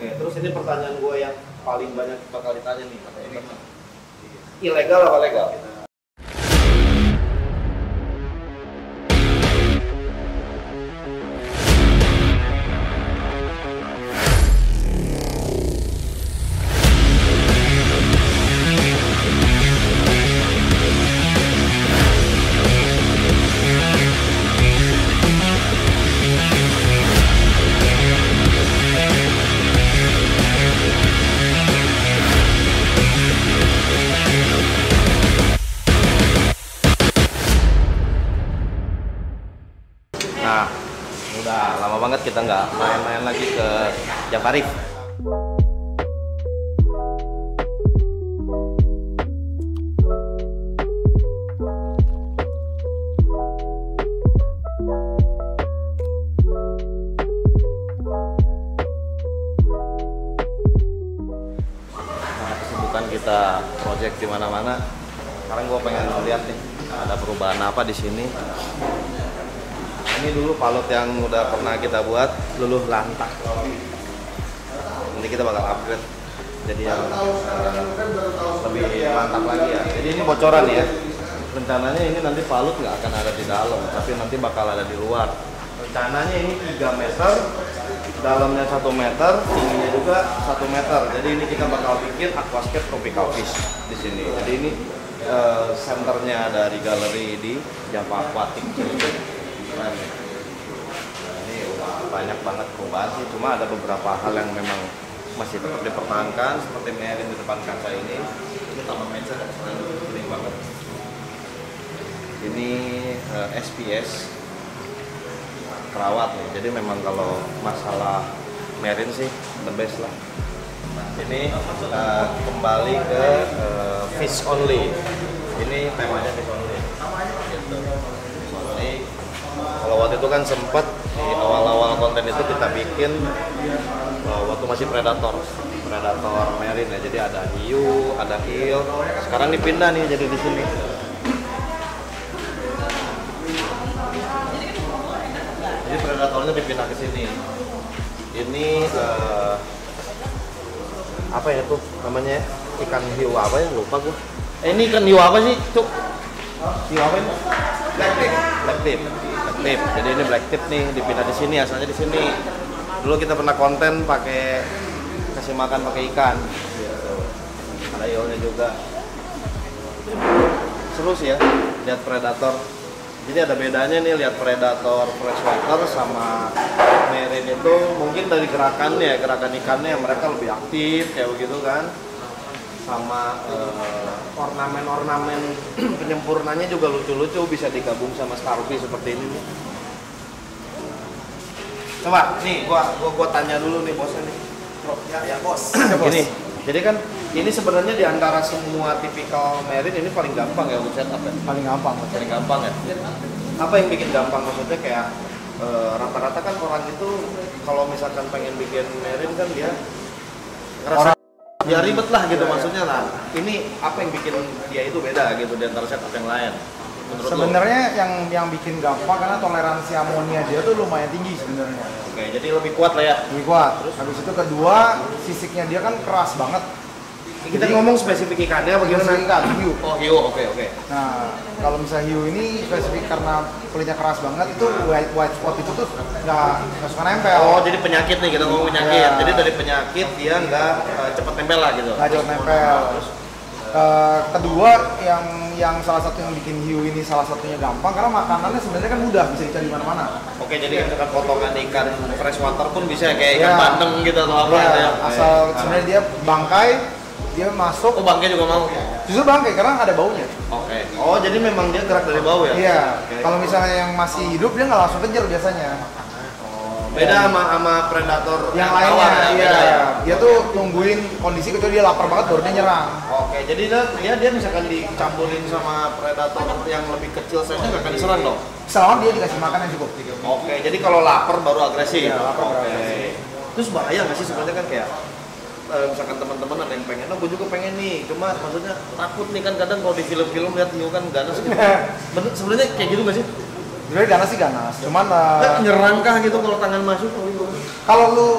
Oke, terus ini pertanyaan gue yang paling banyak bakal ditanya nih, ilegal apa legal? Nah, udah lama banget kita nggak main-main lagi ke Jafarif. Karena kesibukan kita project di mana-mana, sekarang gue pengen lihat nih ada perubahan apa di sini. Ini dulu palut yang udah pernah kita buat luluh lantak. Nanti kita bakal upgrade jadi yang lebih mantap lagi ya. Jadi ini bocoran ya. Rencananya ini nanti palut nggak akan ada di dalam, tapi nanti bakal ada di luar. Rencananya ini 3 meter, dalamnya 1 meter, tingginya juga 1 meter. Jadi ini kita bakal bikin aquascape tropical fish di sini. Jadi ini senternya dari galeri di Java Aquatic. Nah, ini udah banyak banget perubahan sih, cuma ada beberapa hal yang memang masih tetap dipertahankan seperti Marine di depan kaca ini tambah meja gede banget. Ini SPS perawat nih, jadi memang kalau masalah Marine sih the best lah. Ini kembali ke fish only, ini temanya fish only gitu. Kalau waktu itu kan sempat di awal-awal konten itu kita bikin waktu masih predator marine ya, jadi ada hiu, ada eel. Sekarang dipindah nih jadi di sini. Jadi predatornya dipindah ke sini. Ini apa ya tuh namanya? Ikan hiu apa ya? Lupa gua. Ini ikan hiu apa sih, Cuk? Hiu apa ini? Blacktip. Jadi ini blacktip nih dipindah di sini, asalnya di sini. Dulu kita pernah konten pakai kasih makan pakai ikan. Gitu. Ada ionya juga. Seru sih ya lihat predator. Jadi ada bedanya nih lihat predator freshwater sama marine itu mungkin dari gerakan ikannya mereka lebih aktif kayak begitu kan. Sama ornamen penyempurnanya juga lucu-lucu, bisa digabung sama starfish seperti ini nih. Coba nih gua tanya dulu nih bosnya nih. Bro, ya bos. Ini. Jadi kan ini sebenarnya di antara semua tipikal marine ini paling gampang ya untuk setup ya. Paling gampang Ya. Apa yang bikin gampang, maksudnya kayak rata-rata kan orang itu kalau misalkan pengen bikin marine kan dia ngerasa ya ribet lah gitu maksudnya lah. Ini apa yang bikin dia itu beda gitu di antara setup yang lain? Sebenarnya yang bikin gampang karena toleransi amonia dia tuh lumayan tinggi sebenarnya. Oke, jadi lebih kuat lah ya. Lebih kuat. Terus habis itu kedua, sisiknya dia kan keras banget. Kita ngomong spesifik ikannya apa gimana? Ikan hiu. Oh, hiu. Oke. Nah, kalau misalnya hiu ini spesifik karena kulitnya keras banget, itu white spot itu tuh nggak suka nempel. Oh, jadi penyakit nih, kita ngomong penyakit. Ya. Jadi dari penyakit dia nggak cepat nempel lah gitu. Nggak cepat nempel. Kedua yang salah satu yang bikin hiu ini salah satunya gampang karena makanannya sebenarnya kan mudah, bisa dicari di mana-mana. Oke, jadi misalkan potongan ikan freshwater pun bisa kayak ikan bandeng gitu atau apa ya. Asal sebenarnya dia bangkai, dia masuk. Oh, bangkai juga mau? Justru bangkai karena ada baunya. Oke. Oh, jadi memang dia gerak dari bau ya? Iya. Kalau misalnya yang masih hidup dia nggak langsung kejar biasanya. Beda sama predator yang lainnya, dia tuh nungguin kondisi kecuali dia lapar banget baru dia nyerang. Oke, jadi dia misalkan dicampurin sama predator yang lebih kecil saja nggak akan diserang dong? Selama dia dikasih makan yang cukup. Oke, jadi kalau lapar baru agresif. Iya, lapar baru agresif. Terus bahaya nggak sih sebenarnya kan kayak misalkan teman-teman ada yang pengen, gue juga pengen nih, cuma maksudnya takut nih kan kadang kalau di film-film lihat hiu kan ganas gitu. Sebenarnya kayak gitu nggak sih? Sebenarnya ganas sih ganas, cuman nyerang kah gitu kalau tangan masuk? Kalau lu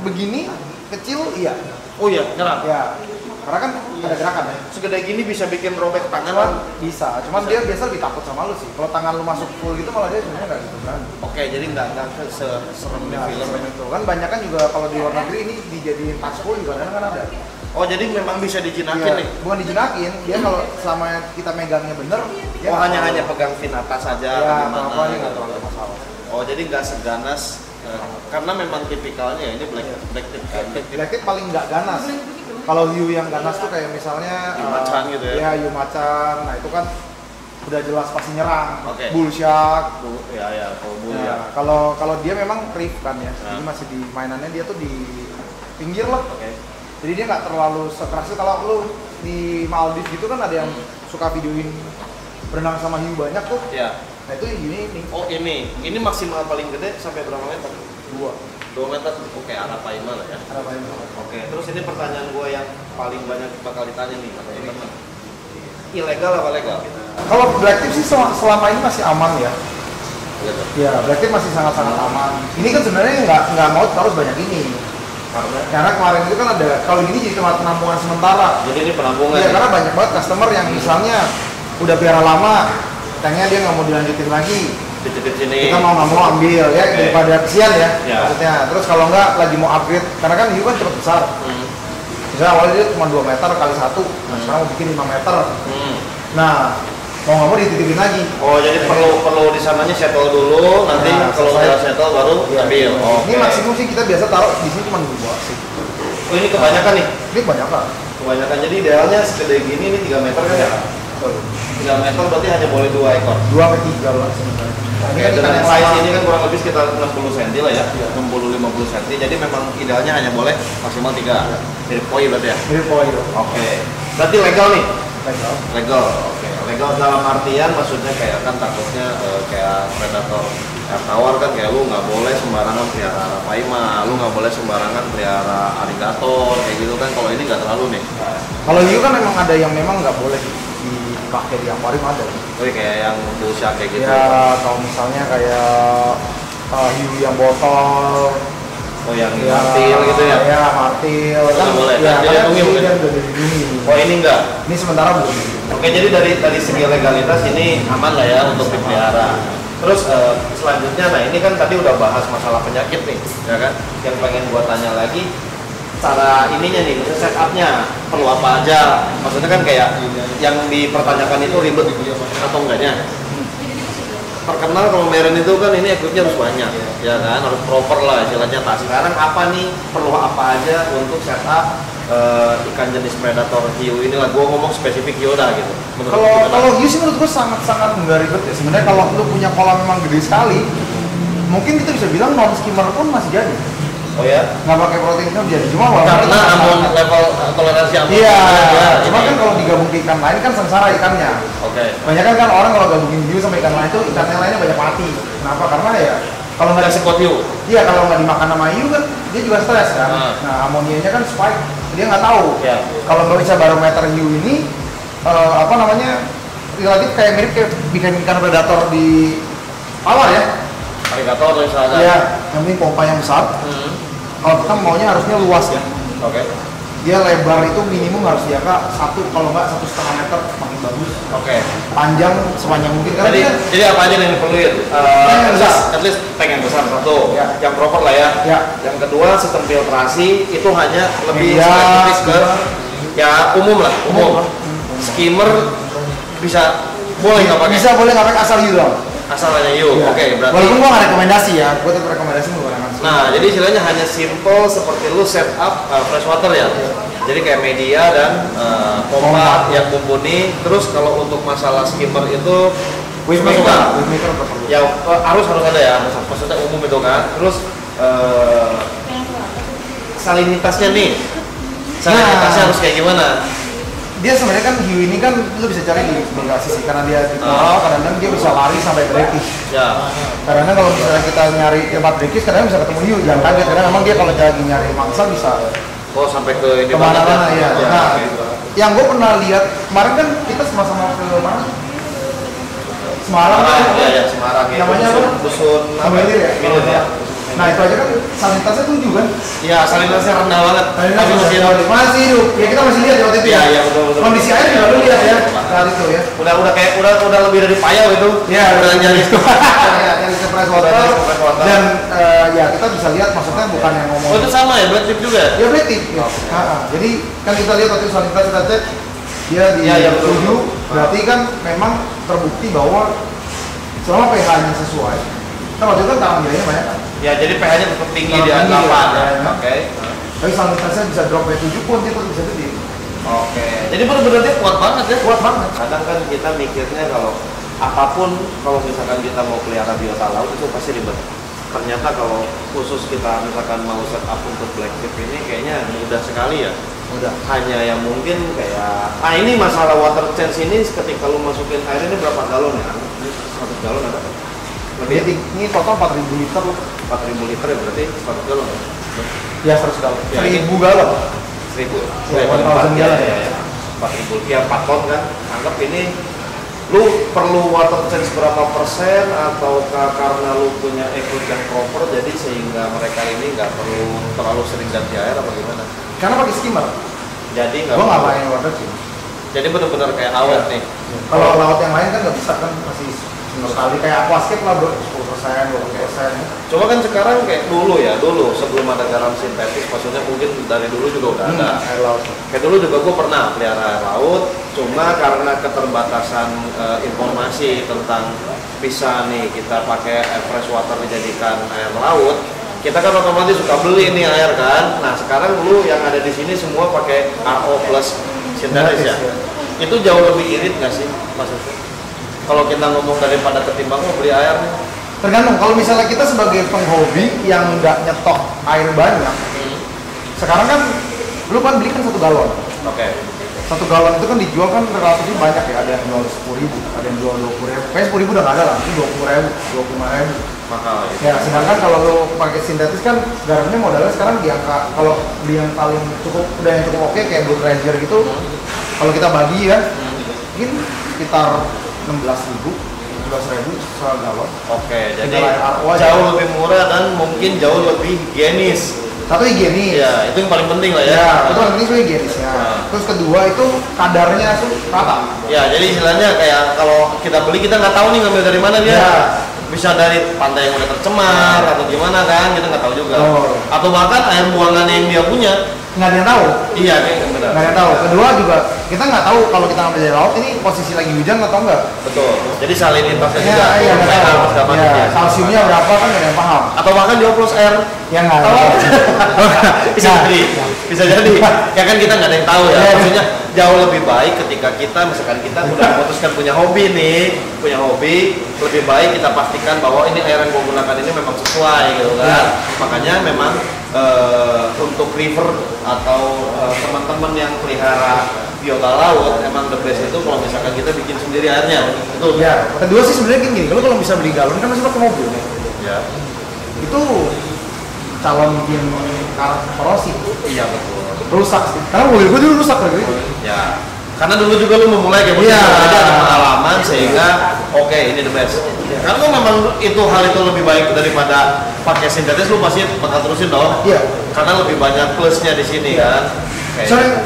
begini kecil iya. Oh iya, nyerang. Ya. Karena kan ada gerakan ya. Segede gini bisa bikin robek tangan Cuman kan? cuman dia biasa lebih takut sama lu sih. Kalau tangan lu masuk full gitu malah dia sebenarnya nggak gitu kan. Oke, jadi nggak serem di film ya. Itu kan banyak kan juga kalau di luar negeri ini dijadiin touch full juga kan ada. Oh, jadi memang bisa dijinakin nih? Bukan dijinakin, dia kalau selama kita megangnya bener, dia Oh, hanya pegang fin atas saja ya, gimana? apa ini nggak terlalu masalah. Oh, jadi nggak seganas karena memang tipikalnya ini black tip kan? Black tip paling nggak ganas. Kalau hiu yang ganas tuh kayak misalnya Hiu macan gitu ya? Iya, hiu macan. Nah itu kan udah jelas pasti nyerang. Oke. Bull shark. Kalau bull Ya, ya. kalau dia memang reef kan ya. Jadi masih di mainannya dia tuh di pinggir lah. Oke. Jadi dia nggak terlalu sekeras itu. Kalau lu di Maldives gitu kan ada yang suka videoin berenang sama hiu banyak tuh. Iya. Nah itu yang ini. Oh, ini maksimal paling gede sampai berapa meter? 2 meter. Oke, Arapaima lah ya. Ada apa ini? Oke, terus ini pertanyaan gue yang paling banyak bakal ditanya nih sama teman-teman. Ilegal apa legal? Kalau black tip sih selama ini masih aman ya. Gitu. Ya, black tip masih sangat-sangat aman. Ini kan sebenarnya nggak mau terus banyak ini. Karena kemarin itu kan ada, kalau gini jadi tempat penampungan sementara. Jadi ini penampungan. Iya, karena banyak banget customer yang misalnya udah piara lama, tanknya dia nggak mau dilanjutin lagi. Di sini. Kita nggak mau ambil ya, daripada kesian ya, maksudnya. Terus kalau nggak lagi mau upgrade, karena kan hiu kan cepet besar. Misalnya awalnya dia cuma 2 meter kali 1, nah sekarang mau bikin 5 meter. Nah, mau nggak mau dititipin lagi. Oh, jadi perlu di sananya settle dulu, nanti kalau udah settle baru ambil. Ini maksimum sih kita biasa taruh di sini cuma 2 sih. Oh, ini kebanyakan nih? Ini banyak lah. Kebanyakan, jadi idealnya segede gini, ini 3 meter kan ya? 3 meter berarti hanya boleh 2 ekor? 2 sampai 3 lah sebenarnya. Oke, dengan size ini kan kurang lebih sekitar 60 cm lah ya, 60-50 cm, jadi memang idealnya hanya boleh maksimal 3. Mirip koi berarti ya? Mirip koi. Oke, berarti legal nih? Legal. Oke. Legal dalam artian maksudnya kayak kan takutnya kayak predator air tawar kan, kayak lu nggak boleh sembarangan pelihara arapaima, lu nggak boleh sembarangan pelihara alligator kayak gitu kan. Kalau ini nggak terlalu nih. Kalau hiu kan memang ada yang memang nggak boleh dipakai di akuarium ada. Oh, kayak yang bull shark kayak gitu. Ya, kalau misalnya kayak hiu yang botol. Oh, yang martil gitu ya? Ya, martil. Kan boleh. Ya, Jadi kan mungkin. dia udah dilindungi. Oh, ini enggak? Ini sementara belum. Oke, jadi dari segi legalitas ini aman lah ya untuk dipelihara. Terus selanjutnya, nah ini kan tadi udah bahas masalah penyakit nih, ya kan? Yang pengen gua tanya lagi, cara ininya nih, setupnya perlu apa aja? Maksudnya kan kayak yang dipertanyakan itu ribet atau enggaknya? Terkenal kalau Meren itu kan ini equipnya harus banyak, ya kan? Harus proper lah istilahnya. Tak sekarang apa nih, perlu apa aja untuk setup ikan jenis predator hiu ini lah. Gua ngomong spesifik hiu dah gitu. Kalau hiu sih menurut gue sangat nggak ribet ya. Sebenarnya kalau lu punya kolam memang gede sekali, mungkin kita bisa bilang non skimmer pun masih jadi. Oh ya? Nggak pakai protein kan jadi, cuma Karena amon level toleransi amon. Iya, cuma kan kalau digabung ke ikan lain kan sengsara ikannya. Oke. Banyak kan orang kalau gabungin hiu sama ikan lain itu ikan yang lainnya banyak mati. Kenapa? Karena ya kalau nggak sekuat hiu. Iya, kalau nggak dimakan sama hiu kan dia juga stres kan. Nah, amonianya kan spike, dia nggak tahu. Ya. Kalau nggak bisa barometer hiu ini relatif kayak mirip kayak ikan predator di awal ya. Alligator atau misalnya. Iya, yang penting pompa yang besar. Kalau kita maunya harusnya luas ya. Oke. Dia lebar itu minimum harus diangka 1, kalau nggak 1,5 meter makin bagus. Oke. Panjang sepanjang mungkin karena Jadi apa aja yang diperluin? At least tank yang besar satu, yang proper lah ya. Yang kedua sistem filtrasi itu hanya lebih spesifik ke ya umum lah, umum. Skimmer bisa boleh nggak pakai? Bisa boleh nggak pakai asal hiu dong. Asal hanya hiu. Oke, berarti. Walaupun gua nggak rekomendasi ya, gua tetap rekomendasi menggunakan. Nah, jadi istilahnya hanya simple seperti lu setup freshwater ya. Jadi kayak media dan pompa yang mumpuni. Terus kalau untuk masalah skimmer itu wavemaker ya harus ada ya. Maksudnya umum itu kan. Terus salinitasnya nih. Salinitasnya harus kayak gimana? Dia sebenarnya kan hiu ini kan lu bisa cari di berbagai sisi karena dia di koral, kadang-kadang dia bisa lari sampai breakfish. Ya. Karena kalau misalnya kita nyari tempat breakfish, kadang bisa ketemu hiu, jangan kaget karena memang dia kalau lagi nyari mangsa bisa. Oh, sampai ke ini kemana-mana ya. Nah, yang gue pernah lihat kemarin kan kita sama-sama ke mana? Semarang. Ya, Semarang ya. Namanya Dusun Milir ya. Milir ya. Nah itu aja kan salinitasnya 7 kan? Iya, salinitasnya rendah banget. Salinitasnya masih hidup. Ya kita masih lihat ya waktu itu ya. Iya betul. Kondisi air juga lu lihat ya saat itu ya. Udah lebih dari payau itu. Iya, udah jadi itu. Ya, yang compress water. Dan ya kita bisa lihat maksudnya bukan yang ngomong. Oh itu sama ya, black tip juga? Ya black tip. Ya. Jadi kan kita lihat waktu itu salinitas kita cek dia di 7, berarti kan memang terbukti bahwa selama pH-nya sesuai. Kan waktu itu kan tangan nilainya banyak kan? Ya jadi pH-nya tetap tinggi di atas 8. Oke. Tapi salinitasnya bisa drop ke 7 pun dia bisa gede. Oke. Jadi benar-benar dia kuat banget ya? Kuat banget. Kadang kan kita mikirnya kalau apapun, kalau misalkan kita mau pelihara biota laut itu pasti ribet. Ternyata kalau khusus kita misalkan mau setup untuk black tip ini kayaknya mudah sekali ya. Udah hanya yang mungkin kayak ini masalah water change ini ketika lu masukin air ini berapa galon ya? Ini 100 galon ada kan? Lebih ini total 4.000 liter loh. 4.000 liter ya berarti 100 galon ya? Ya 100 galon. Ya, 1.000 galon. 1.000 Ya, 1.000 galon ya. 4.000 ya 4 ton kan? Anggap ini lu perlu water change berapa persen ataukah karena lu punya equipment yang proper jadi sehingga mereka ini nggak perlu terlalu sering ganti air apa gimana? Karena pakai skimmer. Jadi nggak. Gua nggak main water change. Jadi benar-benar kayak awet nih. Kalau laut yang lain kan nggak bisa kan masih sekali kayak aquascape lah bro, 10%, 20%. Cuma kan sekarang kayak dulu sebelum ada garam sintetis, maksudnya mungkin dari dulu juga udah ada air laut. Kayak dulu juga gue pernah pelihara air laut, cuma karena keterbatasan informasi tentang bisa nih kita pakai fresh water dijadikan air laut, kita kan otomatis suka beli nih air kan. Nah sekarang dulu yang ada di sini semua pakai RO plus sintetis ya. Itu jauh lebih irit nggak sih maksudnya? Kalau kita ngomong daripada ketimbang mau beli air nih? Tergantung, kalau misalnya kita sebagai penghobi yang nggak nyetok air banyak, sekarang kan lu kan beli kan 1 galon. Oke. 1 galon itu kan dijual kan relatif banyak ya, ada yang jual 10.000, ada yang jual 20.000. Kayak 10.000 udah nggak ada lah, itu 20.000, 25.000. Mahal ya. Sedangkan kalau lu pakai sintetis kan garamnya modalnya sekarang di angka, kalau beli yang paling cukup oke kayak Blue Treasure gitu, kalau kita bagi ya, mungkin sekitar 16.000 galon. Oke, jadi jauh lebih murah dan mungkin jauh lebih higienis. Satu higienis. Ya, itu yang paling penting lah ya. Ya, itu paling penting itu higienis ya. Terus kedua itu kadarnya tuh rata. Ya, jadi istilahnya kayak kalau kita beli kita nggak tahu nih ngambil dari mana dia. Ya. Bisa dari pantai yang udah tercemar atau gimana kan, kita nggak tahu juga. Atau bahkan air buangan yang dia punya nggak ada yang tahu. Iya, kayaknya benar. Nggak ada yang tahu. Kedua juga kita nggak tahu kalau kita ngambil dari laut ini posisi lagi hujan atau enggak. Betul. Jadi salinitasnya ya, juga. Iya, nggak tahu. Ya, kalsiumnya berapa kan nggak ada yang paham. Atau bahkan dioplos air. Ya nggak tahu. Bisa jadi. Ya kan kita nggak ada yang tahu ya. Maksudnya jauh lebih baik ketika kita misalkan kita udah memutuskan punya hobi nih, lebih baik kita pastikan bahwa ini air yang gue gunakan ini memang sesuai gitu kan. Makanya memang untuk river atau teman-teman yang pelihara biota laut emang the best itu kalau misalkan kita bikin sendiri airnya. Betul ya. Kedua sih sebenarnya gini, kalau bisa beli galon kan masih pakai mobil ya. Itu calon bikin korosi. Iya betul. Rusak sih. Karena mobil gue dulu rusak lagi. Ya. Karena dulu juga lu memulai kayak begitu, jadi ada pengalaman sehingga oke, ini the best. Karena lu memang itu hal itu lebih baik daripada pakai sintetis, lu pasti bakal terusin dong. Iya. Karena lebih banyak plusnya di sini kan.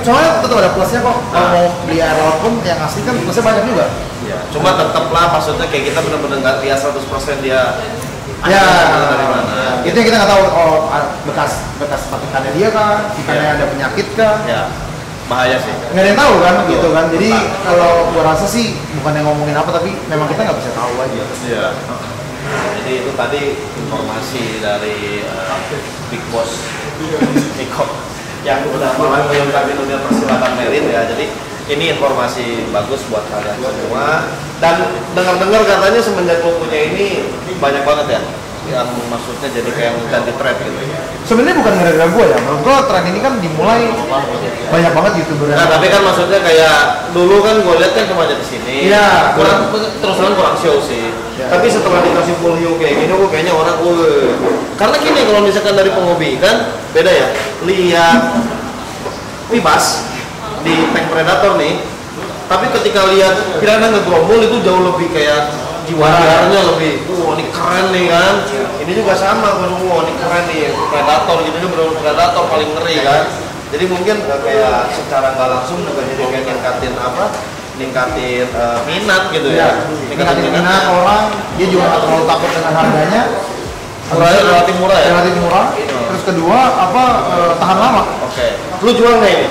Soalnya tetap ada plusnya kok. Kalau mau beli air laut pun yang asli kan plusnya banyak juga. Iya. Cuma tetaplah maksudnya kayak kita benar-benar nggak lihat 100% dia. Ya, dari mana? Itu yang kita nggak tahu. Bekas ikannya dia kan, ikannya ada penyakit kan. Ya. Bahaya sih. Nggak ada yang tahu kan, gitu kan. Jadi kalau gua rasa sih bukan yang ngomongin apa, tapi memang kita nggak bisa tahu aja. Iya. Jadi itu tadi informasi dari Big Boss Niko yang udah melengkapi dunia persilatan marine ya. Jadi ini informasi bagus buat kalian semua. Dan dengar-dengar katanya semenjak lo punya ini banyak banget ya yang maksudnya jadi kayak ganti tren gitu. Sebenarnya bukan gara-gara gue ya, menurut gue tren ini kan dimulai banyak banget youtuber. Nah tapi kan maksudnya kayak dulu kan gue lihat kan cuma di sini. Iya. Terus terang kurang show sih. Ya. Tapi setelah dikasih full view kayak gini, gue kayaknya orang karena gini kalau misalkan dari penghobi kan beda ya. Lihat Vibas di tank predator nih. Tapi ketika lihat piranha ngegrombol itu jauh lebih kayak jiwa-jiwanya lebih, ini keren nih kan. Ini juga sama, ini keren nih, predator gitu, ini benar predator paling ngeri kan. Jadi mungkin kayak secara nggak langsung juga jadi kayak ningkatin minat gitu ya. Ningkatin minat orang, dia juga nggak terlalu takut dengan harganya. Murahnya relatif murah ya? Relatif murah. Terus kedua, tahan lama. Oke. Lu jual nggak ini?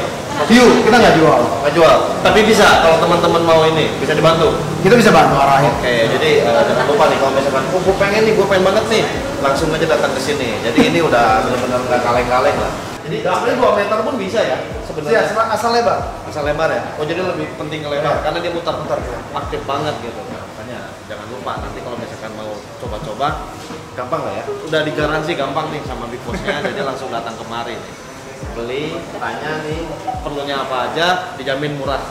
Kita nggak jual. Nggak jual. Tapi bisa kalau teman-teman mau ini, bisa dibantu. Kita bisa bantu arahin. Oke, jadi jangan lupa nih kalau misalkan, gue pengen nih, gue pengen banget nih, langsung aja datang ke sini. Jadi ini udah benar-benar nggak kaleng-kaleng lah. Jadi sebenarnya 2 meter pun bisa ya sebenarnya. Iya, asal lebar. Asal lebar ya. Oh jadi lebih penting ke lebar karena dia mutar-mutar aktif banget gitu. Makanya jangan lupa nanti kalau misalkan mau coba-coba, gampang lah ya. Udah digaransi gampang nih sama Big Boss-nya, jadi langsung datang kemari nih. Beli, tanya nih perlunya apa aja, dijamin murah.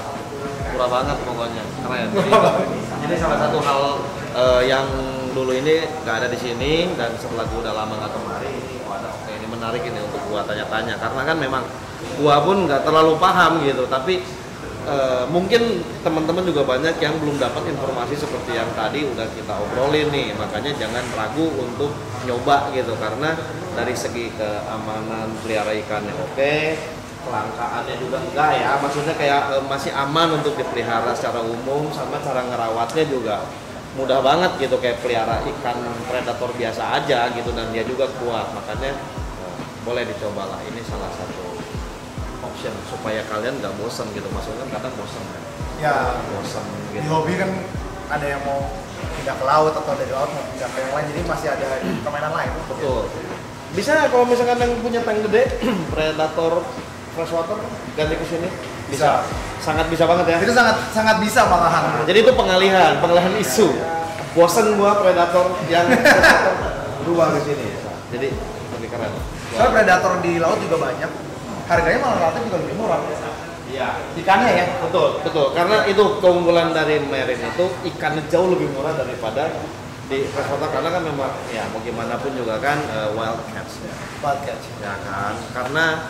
Murah banget pokoknya, keren. Jadi salah satu hal yang dulu ini nggak ada di sini dan setelah gua udah lama nggak kemari, oke ini menarik ini untuk gua tanya-tanya karena kan memang gua pun nggak terlalu paham gitu, tapi mungkin teman-teman juga banyak yang belum dapat informasi seperti yang tadi udah kita obrolin nih, makanya jangan ragu untuk nyoba gitu karena dari segi keamanan pelihara ikannya oke, kelangkaannya juga enggak ya, maksudnya kayak masih aman untuk dipelihara secara umum, sama cara ngerawatnya juga mudah banget gitu kayak pelihara ikan predator biasa aja gitu dan dia juga kuat, makanya boleh dicobalah, ini salah satu option supaya kalian nggak bosan gitu, maksudnya kan kadang bosan kan? Ya, bosan gitu. Di hobi kan ada yang mau pindah ke laut atau dari laut mau pindah ke yang lain, jadi masih ada permainan lain. Betul. Bisa kalau misalkan yang punya tank gede, predator freshwater ganti ke sini? Bisa. Sangat bisa banget ya? Itu sangat bisa malahan. Nah, jadi itu pengalihan isu. Bosan gua predator yang berubah ke sini. Jadi lebih keren. Soalnya predator di laut juga banyak. Harganya malah relatif juga lebih murah. Iya. Ikannya ya? Betul. Karena itu keunggulan dari marine itu ikannya jauh lebih murah daripada di freshwater karena kan memang ya mau gimana pun juga kan wild catch ya. Wild catch. Ya kan? Karena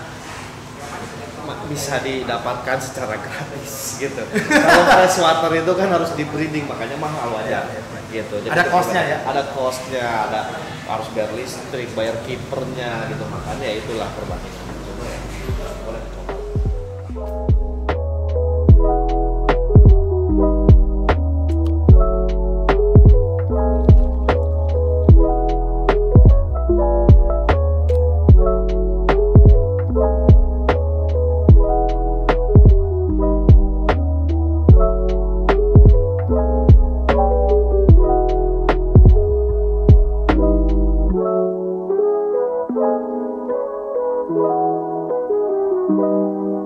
bisa didapatkan secara gratis gitu. Kalau freshwater itu kan harus di breeding makanya mahal aja gitu. Jadi ada cost-nya ya? Ada cost-nya, ada harus bayar listrik, bayar kipernya gitu. Makanya itulah perbandingan. Coba ya. Boleh coba. Thank you.